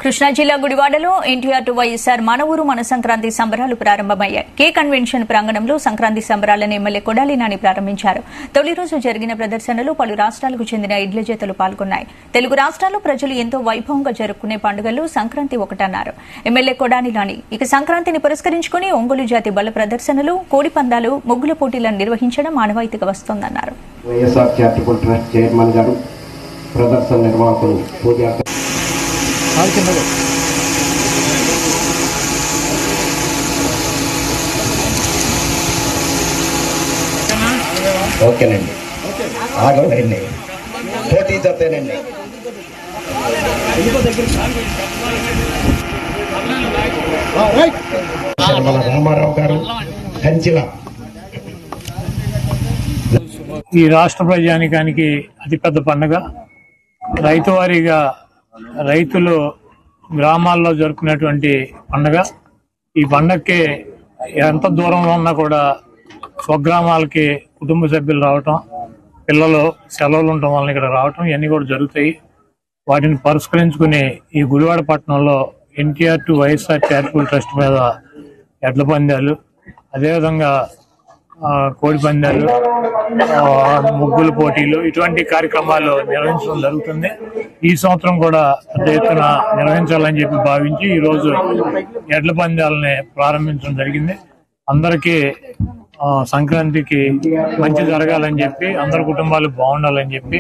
కృష్ణా జిల్లా గుడివాడలో ఎన్టీఆర్ టు వైఎస్ఆర్ మన ఊరు మన సంక్రాంతి సంబరాలు ప్రారంభమయ్యాయి. కే కన్వెన్షన్ ప్రాంగణంలో సంక్రాంతి సంబరాలను ఎమ్మెల్యే కొడాలి నాని ప్రారంభించారు. తొలి రోజు జరిగిన ప్రదర్శనలో పలు రాష్ట్రాలకు చెందిన ఇడ్ల జతలు పాల్గొన్నాయి. తెలుగు రాష్ట్రాల్లో ప్రజలు ఎంతో వైభవంగా జరుపుకునే పండుగల్లో సంక్రాంతి ఒకటన్నారు ఎమ్మెల్యే కొడాలి నాని. ఇక సంక్రాంతిని పురస్కరించుకుని ఒంగోలు జాతి బల ప్రదర్శనలు, కోడి పందాలు, ముగ్గుల పోటీలను నిర్వహించడం ఆనవాయితీగా వస్తోందన్నారు. ఓకేనండి, ఆగండి, పోటీ జతేనండి. రామారావు గారు కంచిల. ఈ రాష్ట్ర ప్రజానికానికి అతిపెద్ద పండుగ. రైతువారీగా రైతులు గ్రామాల్లో జరుపుకునేటువంటి పండుగ. ఈ పండగకి ఎంత దూరంలో ఉన్నా కూడా స్వగ్రామాలకి కుటుంబ సభ్యులు రావటం, పిల్లలు సెలవులు ఉండటం వలన ఇక్కడ రావటం, ఇవన్నీ కూడా జరుగుతాయి. వాటిని పురస్కరించుకుని ఈ గుడివాడ పట్టణంలో NTR to YSR charitable trust మీద ఎడ్ల పందాలు, అదేవిధంగా కోడి పందాలు, ముగ్గుల పోటీలు, ఇటువంటి కార్యక్రమాలు నిర్వహించడం జరుగుతుంది. ఈ సంవత్సరం కూడా పెద్ద ఎత్తున నిర్వహించాలని చెప్పి భావించి ఈ రోజు ఎడ్ల పందాలని ప్రారంభించడం జరిగింది. అందరికీ సంక్రాంతికి మంచి జరగాలని చెప్పి, అందరి కుటుంబాలు బాగుండాలని చెప్పి